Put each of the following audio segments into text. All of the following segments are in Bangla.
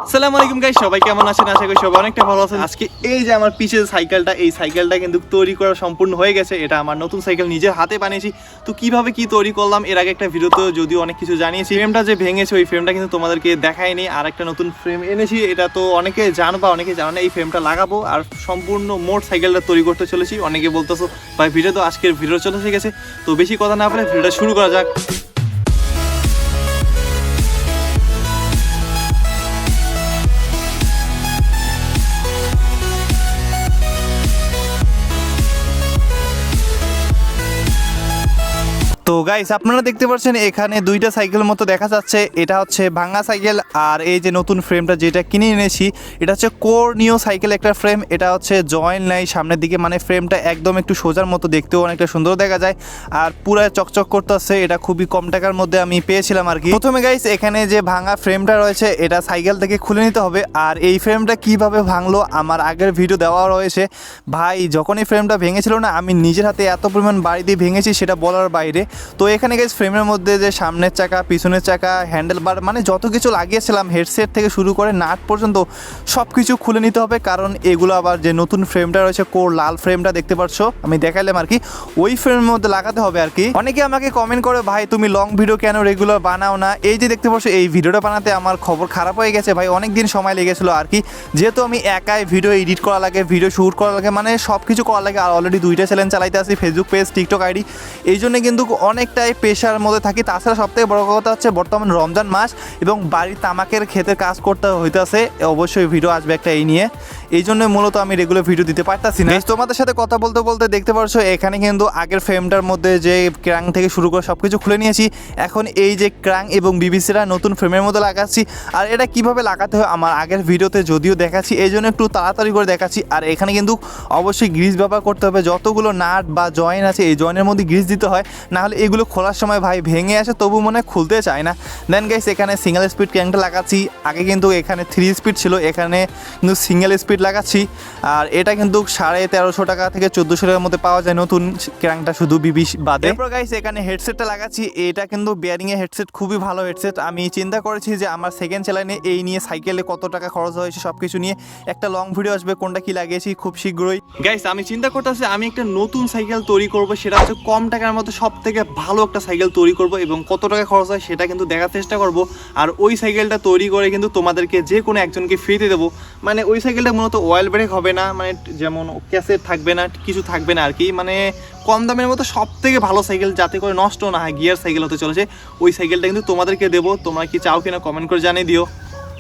আসসালামু আলাইকুম গাইস, সবাই কেমন আছেন? আশা করি সবাই অনেকটা ভালো আছেন। আজকে এই যে আমার পিছে সাইকেলটা, এই সাইকেলটা কিন্তু তৈরি করা সম্পূর্ণ হয়ে গেছে। এটা আমার নতুন সাইকেল, নিজের হাতে বানিয়েছি। তো কিভাবে কি তৈরি করলাম এর আগে একটা ভিডিওতে যদিও অনেক কিছু জানিয়েছি। ফ্রেমটা যে ভেঙেছে ওই ফ্রেমটা কিন্তু তোমাদেরকে দেখাইনি। আর একটা নতুন ফ্রেম এনেছি, এটা তো অনেকে জানো বা অনেকে জানো না। এই ফ্রেমটা লাগাবো আর সম্পূর্ণ মোট সাইকেলটা তৈরি করতে চলেছি। অনেকে বলতেছো ভাই ভিডিও তো আজকের ভিডিও চলে এসে গেছে, তো বেশি কথা না বলে ভিডিওটা শুরু করা যাক। তো গাইস, আপনারা দেখতে পাচ্ছেন এখানে দুইটা সাইকেল মতো দেখা যাচ্ছে। এটা হচ্ছে ভাঙা সাইকেল, আর এই যে নতুন ফ্রেমটা যেটা কিনে এনেছি এটা হচ্ছে কর্নিও সাইকেল একটা ফ্রেম। এটা হচ্ছে জয়েন্ট নাই সামনের দিকে, মানে ফ্রেমটা একদম একটু সোজার মতো, দেখতেও অনেকটা সুন্দর দেখা যায় আর পুরো চকচক করতেছে। এটা খুবই কম টাকার মধ্যে আমি পেয়েছিলাম আর কি। প্রথমে গাইস, এখানে যে ভাঙা ফ্রেমটা রয়েছে এটা সাইকেল থেকে খুলে নিতে হবে। আর এই ফ্রেমটা কিভাবে ভাঙলো আমার আগের ভিডিও দেওয়া রয়েছে। ভাই যখন এই ফ্রেমটা ভেঙেছিল না, আমি নিজের হাতে এত পরিমাণ বাড়ি দিয়ে ভেঙেছি সেটা বলার বাইরে। তো এখানে গাইস ফ্রেমের মধ্যে যে সামনের চাকা, পিছনের চাকা, হ্যান্ডেল বার, মানে যত কিছু লাগিয়েছিলাম হেডসেট থেকে শুরু করে নাট পর্যন্ত সব কিছু খুলে নিতে হবে। কারণ এগুলো আবার যে নতুন ফ্রেমটা রয়েছে কোর লাল ফ্রেমটা দেখতে পাচ্ছ আমি দেখাইলাম আর কি, ওই ফ্রেমের মধ্যে লাগাতে হবে আর কি। অনেকে আমাকে কমেন্ট করে ভাই তুমি লং ভিডিও কেন রেগুলার বানাও না। এই যে দেখতে পাচ্ছ এই ভিডিওটা বানাতে আমার খবর খারাপ হয়ে গেছে ভাই, অনেক দিন সময় লেগেছিলো আর কি। যেহেতু আমি একাই ভিডিও এডিট করা লাগে, ভিডিও শ্যুট করা লাগে, মানে সব কিছু করা লাগে। আর অলরেডি দুইটা চ্যানেল চালাইতে আসি, ফেসবুক পেজ, টিকটক আইডি। এই জন্য কিন্তু অনেকটাই পেশার মধ্যে থাকি। তাছাড়া সবথেকে বড় কথা হচ্ছে বর্তমান রমজান মাস এবং বাড়ির তামাকের ক্ষেতের কাজ করতে হইতেছে। অবশ্যই ভিডিও আসবে একটা এই নিয়ে, এই জন্য মূলত আমি রেগুলার ভিডিও দিতে পারতাছি না। তোমাদের সাথে কথা বলতে বলতে দেখতে পাচ্ছ এখানে কিন্তু আগের ফ্রেমটার মধ্যে যে ক্রাং থেকে শুরু করে সব কিছু খুলে নিয়েছি। এখন এই যে ক্রাং এবং বিবিসিরা নতুন ফ্রেমের মধ্যে লাগাচ্ছি। আর এটা কিভাবে লাগাতে হয় আমার আগের ভিডিওতে যদিও দেখাচ্ছি, এই জন্য একটু তাড়াতাড়ি করে দেখাচ্ছি। আর এখানে কিন্তু অবশ্যই গ্রিজ ব্যবহার করতে হবে। যতগুলো নাট বা জয়েন আছে এই জয়েনের মধ্যে গ্রিজ দিতে হয়, নাহলে এগুলো খোলার সময় ভাই ভেঙে আসে, তবু মনে হয় খুলতে চায় না। দেন গাইস এখানে সিঙ্গেল স্পিড ক্র্যাঙ্কটা লাগাচ্ছি। আগে কিন্তু এখানে 3 স্পিড ছিল, এখানে কিন্তু সিঙ্গেল স্পিড লাগাচ্ছি। আর এটা কিন্তু 1350 টাকা থেকে 1400 টাকার মধ্যে পাওয়া যায় নতুন ক্র্যাঙ্কটা, শুধু বিবি বাদে। এরপর গাইস এখানে হেডসেটটা লাগাচ্ছি। এটা কিন্তু বেয়ারিংয়ের হেডসেট, খুবই ভালো হেডসেট। আমি চিন্তা করেছি যে আমার সেকেন্ড চ্যানেলে এই নিয়ে সাইকেলে কত টাকা খরচ হয়েছে সব কিছু নিয়ে একটা লং ভিডিও আসবে, কোনটা কি লাগিয়েছি খুব শীঘ্রই। গাইস আমি চিন্তা করতেছি আমি একটা নতুন সাইকেল তৈরি করব, সেটা হচ্ছে কম টাকার মধ্যে সব থেকে ভালো একটা সাইকেল তৈরি করব এবং কত টাকা খরচ হয় সেটা কিন্তু দেখার চেষ্টা করব। আর ওই সাইকেলটা তৈরি করে কিন্তু তোমাদেরকে যে কোনো একজনকে ফ্রিতে দেবো। মানে ওই সাইকেলটা মূলত অয়েল ব্রেক হবে না, মানে যেমন ক্যাসেট থাকবে না, কিছু থাকবে না আর কি। মানে কম দামের মতো সব থেকে ভালো সাইকেল, যাতে করে নষ্ট না হয়, গিয়ার সাইকেল হতে চলেছে, ওই সাইকেলটা কিন্তু তোমাদেরকে দেবো। তোমরা কি চাও কিনা কমেন্ট করে জানিয়ে দিও।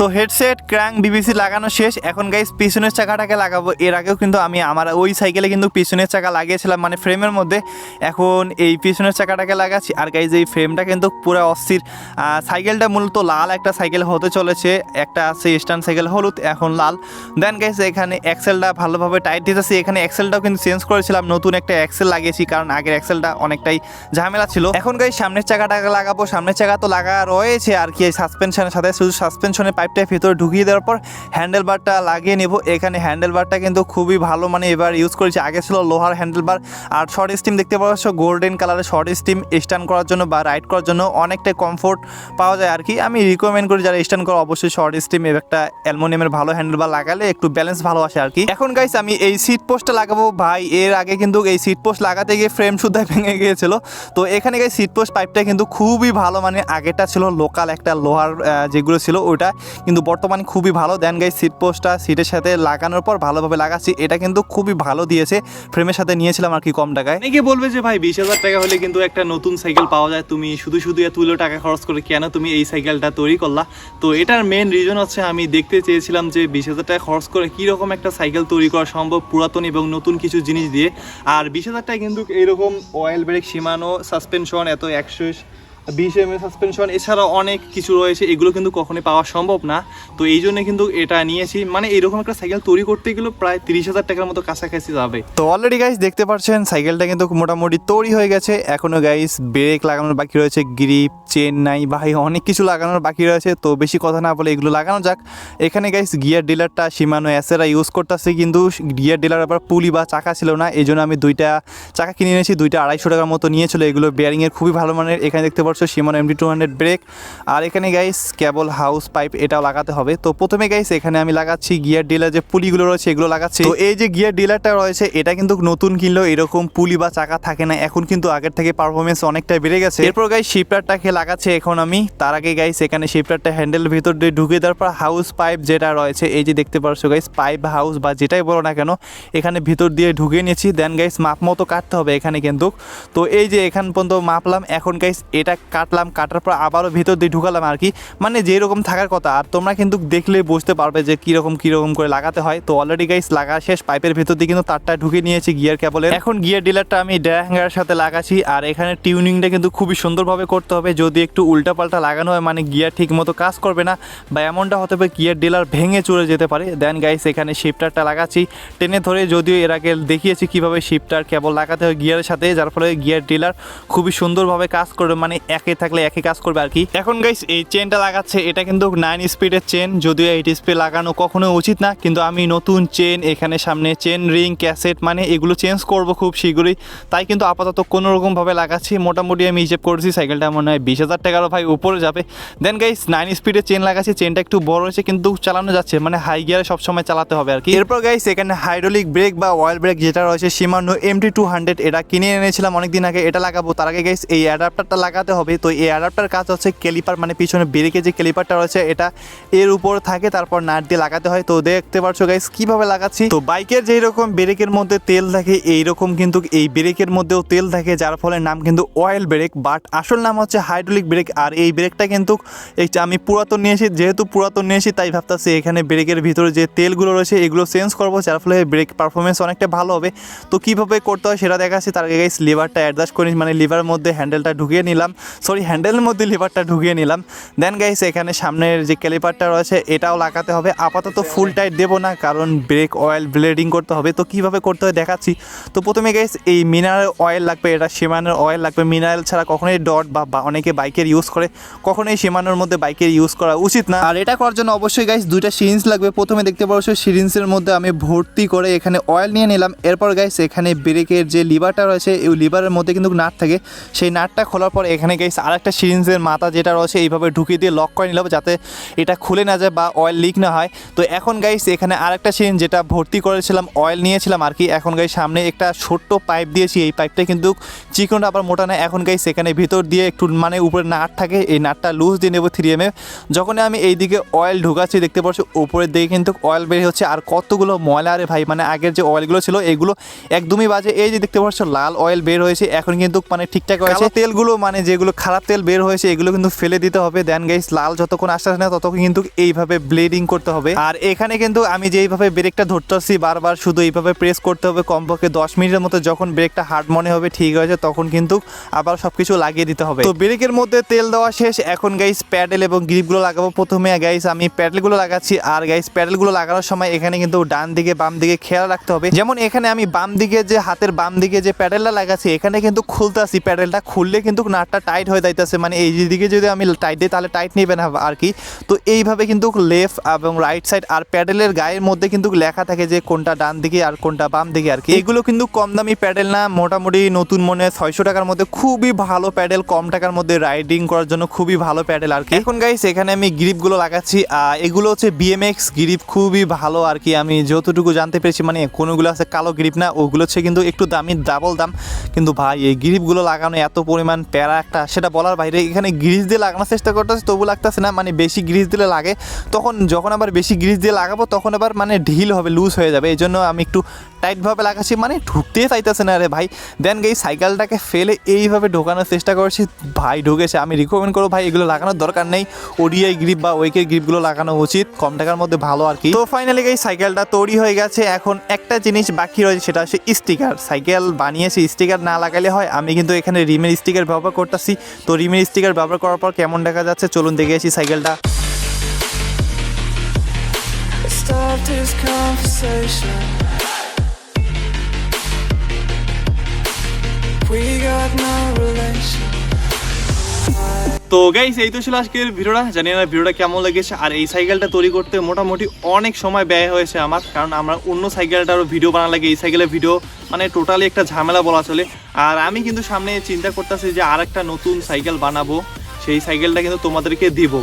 তো হেডসেট, ক্র্যাঙ্ক, বিবিসি লাগানো শেষ। এখন গাইস পিছনের চাকাটাকে লাগাবো। এর আগেও কিন্তু আমি আমার ওই সাইকেলে কিন্তু পিছনের চাকা লাগিয়েছিলাম, মানে ফ্রেমের মধ্যে। এখন এই পিছনের চাকাটাকে লাগাচ্ছি। আর গাইস এই ফ্রেমটা কিন্তু পুরো অস্থির। সাইকেলটা মূলত লাল একটা সাইকেল হতে চলেছে, একটা আছে স্ট্যান্ড সাইকেল হলুদ, এখন লাল। দেন গাইস এখানে এক্সেলটা ভালোভাবে টাইট দিতেছি। এখানে এক্সেলটাও কিন্তু চেঞ্জ করেছিলাম, নতুন একটা এক্সেল লাগিয়েছি, কারণ আগের এক্সেলটা অনেকটাই ঝামেলা ছিল। এখন গাইস সামনের চাকাটাকে লাগাবো। সামনের চাকা তো লাগা রয়েছে আর কি, সাসপেনশনের সাথে শুধু সাসপেনশনের পাইপটা ভিতরে ঢুকিয়ে দেওয়ার পর হ্যান্ডেল বারটা লাগিয়ে নেব। এখানে হ্যান্ডেল বারটা কিন্তু খুবই ভালো, মানে এবার ইউজ করেছি। আগে ছিল লোহার হ্যান্ডেল বার। আর শর্ট স্টিম দেখতে পাচ্ছ গোল্ডেন কালারের শর্ট স্টিম, স্ট্যান্ড করার জন্য বা রাইড করার জন্য অনেকটাই কমফোর্ট পাওয়া যায় আর কি। আমি রিকমেন্ড করি যারা স্ট্যান্ড করো অবশ্যই শর্ট স্টিম একটা অ্যালুমিনিয়ামের ভালো হ্যান্ডেল বার লাগালে একটু ব্যালেন্স ভালো আসে আর কি। এখন গাইস আমি এই সিট পোস্টটা লাগাবো। ভাই এর আগে কিন্তু এই সিট পোস্ট লাগাতে গিয়ে ফ্রেম শুদ্ধই ভেঙে গিয়েছিল। তো এখানে গাইস সিট পোস্ট পাইপটা কিন্তু খুবই ভালো, মানে আগেটা ছিল লোকাল একটা লোহার যেগুলো ছিল ওটা, কিন্তু বর্তমানে খুবই ভালো। দেন গাইস সিট পোস্টটা সিটের সাথে লাগানোর পর ভালোভাবে লাগাচ্ছি। এটা কিন্তু খুবই ভালো দিয়েছে, ফ্রেমের সাথে নিয়েছিলাম আর কি কম টাকায়। অনেকে বলবে যে ভাই 20,000 টাকা হলে কিন্তু একটা নতুন সাইকেল পাওয়া যায়, তুমি শুধু এতগুলো টাকা খরচ করে কেন তুমি এই সাইকেলটা তৈরি করলা? তো এটার মেন রিজন হচ্ছে আমি দেখতে চেয়েছিলাম যে 20,000 টাকা খরচ করে কীরকম একটা সাইকেল তৈরি করা সম্ভব পুরাতন এবং নতুন কিছু জিনিস দিয়ে। আর 20,000 টাকা কিন্তু এইরকম অয়েল ব্রেক, শিমানো সাসপেনশন, এত 120 mm সাসপেনশন, এছাড়া অনেক কিছু রয়েছে, এগুলো কিন্তু কখনোই পাওয়া সম্ভব না। তো এই জন্য কিন্তু এটা নিয়েছি। মানে এইরকম একটা সাইকেল তৈরি করতে গেলে প্রায় 30,000 টাকার মতো কাছাকাছি যাবে। তো অলরেডি গাইস দেখতে পাচ্ছেন সাইকেলটা কিন্তু মোটামুটি তৈরি হয়ে গেছে। এখনও গাইস ব্রেক লাগানোর বাকি রয়েছে, গ্রিপ, চেন নাই, ভাই অনেক কিছু লাগানোর বাকি রয়েছে। তো বেশি কথা না বলে এগুলো লাগানো যাক। এখানে গাইস গিয়ার ডিলারটা শিমানো এসেরা ইউজ করতেছে, কিন্তু গিয়ার ডিলার আবার পুলি বা চাকা ছিল না, এই জন্য আমি দুইটা চাকা কিনে নিয়েছি। দুইটা 250 টাকার মতো নিয়েছিল। এগুলো বেয়ারিংয়ের খুবই ভালো মানের। এখানে দেখতে পাচ্ছেন পারছো Shimano MT200 ব্রেক। আর এখানে গাইস কেবল হাউস পাইপ এটাও লাগাতে হবে। তো প্রথমে গাইস এখানে আমি লাগাচ্ছি গিয়ার ডিলার যে পুলিগুলো রয়েছে এগুলো লাগাচ্ছি। তো এই যে গিয়ার ডিলারটা রয়েছে এটা কিন্তু নতুন কিনলেও এরকম পুলি বা চাকা থাকে না, এখন কিন্তু আগের থেকে পারফরমেন্স অনেকটাই বেড়ে গেছে। এরপর গাইস শিফটারটাকে লাগাচ্ছে এখন আমি। তার আগে গাইস এখানে শিফটারটা হ্যান্ডেল ভিতর দিয়ে ঢুকে দেওয়ার পর হাউস পাইপ যেটা রয়েছে এই যে দেখতে পারছো গাইস পাইপ হাউস বা যেটাই বলো না কেন এখানে ভিতর দিয়ে ঢুকিয়ে নিয়েছি। দেন গাইস মাপ মতো কাটতে হবে এখানে কিন্তু। তো এই যে এখান পর্যন্ত মাপলাম, এখন গাইস এটা কাটলাম, কাটার পর আবারও ভিতর দিয়ে ঢুকালাম আর কি, মানে যেরকম থাকার কথা। আর তোমরা কিন্তু দেখলে বুঝতে পারবে যে কীরকম করে লাগাতে হয়। তো অলরেডি গাইস লাগা শেষ, পাইপের ভিতর দিয়ে কিন্তু তারটা ঢুকে নিয়েছি গিয়ার কেবলের। এখন গিয়ার ডিলারটা আমি ড্যাঙ্গার সাথে লাগাচ্ছি। আর এখানে টিউনিংটা কিন্তু খুবই সুন্দরভাবে করতে হবে, যদি একটু উল্টাপাল্টা লাগানো হয় মানে গিয়ার ঠিক মতো কাজ করবে না বা এমনটা হতে পারে গিয়ার ডিলার ভেঙে চলে যেতে পারে। দেন গাইস এখানে শিফটারটা লাগাচ্ছি টেনে ধরে, যদিও এর আগে দেখিয়েছি কীভাবে শিফটার কেবল লাগাতে হয় গিয়ারের সাথে, যার ফলে গিয়ার ডিলার খুবই সুন্দরভাবে কাজ করবে, মানে একে থাকলে একে কাজ করবে আর কি। এখন গাইস এই চেনটা লাগাচ্ছে, এটা কিন্তু 9 স্পিডের চেন, যদিও 8 স্পিড লাগানো কখনো উচিত না, কিন্তু আমি নতুন চেন এখানে সামনে চেন রিং ক্যাসেট মানে এগুলো চেঞ্জ করব খুব শীঘ্রই, তাই কিন্তু আপাতত কোনোরকমভাবে লাগাচ্ছি। মোটামুটি আমি হিসেব করেছি সাইকেলটা মনে হয় 20,000 টাকারও ভাই উপরে যাবে। দেন গাইস 9 স্পিডের চেন লাগাচ্ছি, চেনটা একটু বড় হয়েছে কিন্তু চালানো যাচ্ছে, মানে হাই গিয়ারে সবসময় চালাতে হবে আর কি। এরপর গাইস এখানে হাইড্রোলিক ব্রেক বা অয়েল ব্রেক যেটা রয়েছে Shimano MT200 এটা কিনে এনেছিলাম অনেকদিন আগে, এটা লাগাবো। তার আগে গাইস এই অ্যাডাপ্টারটা লাগাতে হবে। তো এই অ্যাডাপ্টার কাজ হচ্ছে ক্যালিপার মানে পিছনে ব্রেকের যে ক্যালিপারটা রয়েছে এটা এর উপর থাকে, তারপর নাট দিয়ে লাগাতে হয়। তো দেখতে পাচ্ছ গাইস কিভাবে লাগাচ্ছি। তো বাইকের যেই রকম ব্রেকের মধ্যে তেল থাকে এইরকম কিন্তু এই ব্রেকের মধ্যেও তেল থাকে, যার ফলে নাম কিন্তু অয়েল ব্রেক, বাট আসল নাম হচ্ছে হাইড্রোলিক ব্রেক। আর এই ব্রেকটা কিন্তু আমি পুরাতন নিয়েছি, যেহেতু পুরাতন নিয়েছি তাই ভাবতেছি এখানে ব্রেকের ভিতরে যে তেলগুলো রয়েছে এগুলো চেঞ্জ করবো, যার ফলে ব্রেক পারফরমেন্স অনেকটা ভালো হবে। তো কীভাবে করতে হয় সেটা দেখাচ্ছি। তার আগে গাইস লিভারটা অ্যাডজাস্ট করি, মানে লিভারের মধ্যে হ্যান্ডেলটা ঢুকিয়ে নিলাম, সরি হ্যান্ডেলের মধ্যে লিভারটা ঢুকিয়ে নিলাম। দেন গাইস এখানে সামনের যে ক্যালিপারটা রয়েছে এটাও লাগাতে হবে। আপাতত ফুল টাইট দেবো না, কারণ ব্রেক অয়েল ব্লেডিং করতে হবে। তো কীভাবে করতে হয় দেখাচ্ছি। তো প্রথমে গাইস এই মিনারেল অয়েল লাগবে, এটা Shimanoর অয়েল লাগবে। মিনারেল ছাড়া কখনোই ডট বা অনেকে বাইকের ইউজ করে, কখনোই Shimanoর মধ্যে বাইকের ইউজ করা উচিত না। আর এটা করার জন্য অবশ্যই গাইস দুইটা সিরিঞ্জ লাগবে। প্রথমে দেখতে পাচ্ছ সিরিঞ্জের মধ্যে আমি ভর্তি করে এখানে অয়েল নিয়ে নিলাম। এরপর গাইস এখানে ব্রেকের যে লিভারটা রয়েছে এই লিভারের মধ্যে কিন্তু নাট থাকে, সেই নাটটা খোলার পর এখানে গাইস আরেকটা সিরিঞ্জের মাথা যেটা রয়েছে এইভাবে ঢুকিয়ে দিয়ে লক করে নিলাম, যাতে এটা খুলে না যায় বা অয়েল লিক না হয়। তো এখন গাইস এখানে আরেকটা সিরিঞ্জ যেটা ভর্তি করেছিলাম অয়েল নিয়েছিলাম আর কি। এখন গাইস সামনে একটা ছোট্ট পাইপ দিয়েছি, এই পাইপটা কিন্তু চিকনটা আবার মোটা না। এখন গাইস এখানে ভিতর দিয়ে একটু মানে উপরে নাট থাকে, এই নাটটা লুজ দিয়ে নেবো 3mm। যখন আমি এইদিকে অয়েল ঢুকাচ্ছি দেখতে পাচ্ছ উপরের দিকে কিন্তু অয়েল বের হচ্ছে। আর কতগুলো ময়লা রে ভাই, মানে আগের যে অয়েলগুলো ছিল এগুলো একদমই বাজে। এই যে দেখতে পাচ্ছ লাল অয়েল বের হয়েছে, এখন কিন্তু মানে ঠিকঠাক হয়েছে। তেলগুলো মানে যেগুলো খারাপ তেল বের হয়েছে এগুলো কিন্তু ফেলে দিতে হবে। দেন গাইস লাল যতক্ষণ আসছে না ততক্ষণ কিন্তু এইভাবে ব্লেডিং করতে হবে। আর এখানে কিন্তু আমি যেইভাবে ব্রেকটা ধরতেছি বারবার শুধু এইভাবে প্রেস করতে হবে কমপক্ষে 10 মিনিটের মতো। যখন ব্রেকটা হার্ড মনে হবে ঠিক হয়েছে তখন কিন্তু আবার সবকিছু লাগিয়ে দিতে হবে। তো ব্রেকের মধ্যে তেল দেওয়া শেষ, এখন গাইস প্যাডেল এবং গ্রিপগুলো লাগাবো। প্রথমে গাইস আমি প্যাডেলগুলো লাগাচ্ছি। আর গাইস প্যাডেলগুলো লাগানোর সময় এখানে কিন্তু ডান দিকে বাম দিকে খেয়াল রাখতে হবে। যেমন এখানে আমি বাম দিকে যে হাতের বাম দিকে যে প্যাডেলটা লাগাচ্ছি এখানে কিন্তু খুলতেছি, প্যাডেলটা খুললে কিন্তু নাটটা টাইট হয়ে যাইতেছে, মানে এই দিকে যদি আমি টাইট দিই তাহলে টাইট নেবে না আর কি। তো এইভাবে কিন্তু লেফট এবং রাইট সাইড আর প্যাডেলের গায়ের মধ্যে কিন্তু লেখা থাকে যে কোনটা ডান দিকে আর কোনটা বাম দিকে আর কি। এগুলো কিন্তু কম দামি প্যাডেল না, মোটামুটি নতুন মনে 600 টাকার মধ্যে খুবই ভালো প্যাডেল, কম টাকার মধ্যে রাইডিং করার জন্য খুবই ভালো প্যাডেল আর কি। এখন গাইস এখানে আমি গ্রিপগুলো লাগাচ্ছি, এগুলো হচ্ছে BMX গ্রিপ, খুবই ভালো আর কি। আমি যতটুকু জানতে পেরেছি মানে কোনোগুলো আছে কালো গ্রিপ না, ওগুলো হচ্ছে কিন্তু একটু দামি, ডাবল দাম। কিন্তু ভাই এই গ্রিপগুলো লাগানো এত পরিমাণ প্যারা একটা, সেটা বলার বাইরে। এখানে গ্রিস দিয়ে লাগানোর চেষ্টা করতেছে তবু লাগতেছে না, মানে বেশি গ্রিস দিলে লাগে, তখন যখন আবার বেশি গ্রিস দিয়ে লাগাবো তখন আবার মানে ঢিল হবে, লুজ হয়ে যাবে। এই জন্য আমি একটু টাইটভাবে লাগাচ্ছি, মানে ঢুকতেই চাইতেছে না রে ভাই। দেন এই সাইকেলটাকে ফেলে এইভাবে ঢোকানোর চেষ্টা করছি, ভাই ঢুকেছে। আমি রিকমেন্ড করবো ভাই এগুলো লাগানোর দরকার নেই, ওডিআই গ্রিপ বা ওয়েকের গ্রিপগুলো লাগানো উচিত, কম টাকার মধ্যে ভালো আর কি। তো ফাইনালি এই সাইকেলটা তৈরি হয়ে গেছে। এখন একটা জিনিস বাকি রয়েছে, সেটা হচ্ছে স্টিকার। সাইকেল বানিয়েছি, স্টিকার না লাগালে হয়। আমি কিন্তু এখানে রিমের স্টিকার ব্যবহার করতেছি। তো রিমের স্টিকার ব্যবহার করার পর কেমন দেখা যাচ্ছে চলুন দেখে আসি সাইকেলটা। তো তো গাইস এই তো ছিল আজকের ভিডিওটা, জানি না ভিডিওটা কেমন লেগেছে। আর এই সাইকেলটা তৈরি করতে মোটামুটি অনেক সময় ব্যয় হয়েছে আমার, কারণ আমরা অন্য সাইকেলটারও ভিডিও বানা লাগে, এই সাইকেলের ভিডিও মানে টোটালি একটা ঝামেলা বলা চলে। আর আমি কিন্তু সামনে চিন্তা করতেছি যে আর একটা নতুন সাইকেল বানাবো, সেই সাইকেলটা কিন্তু তোমাদেরকে দিব।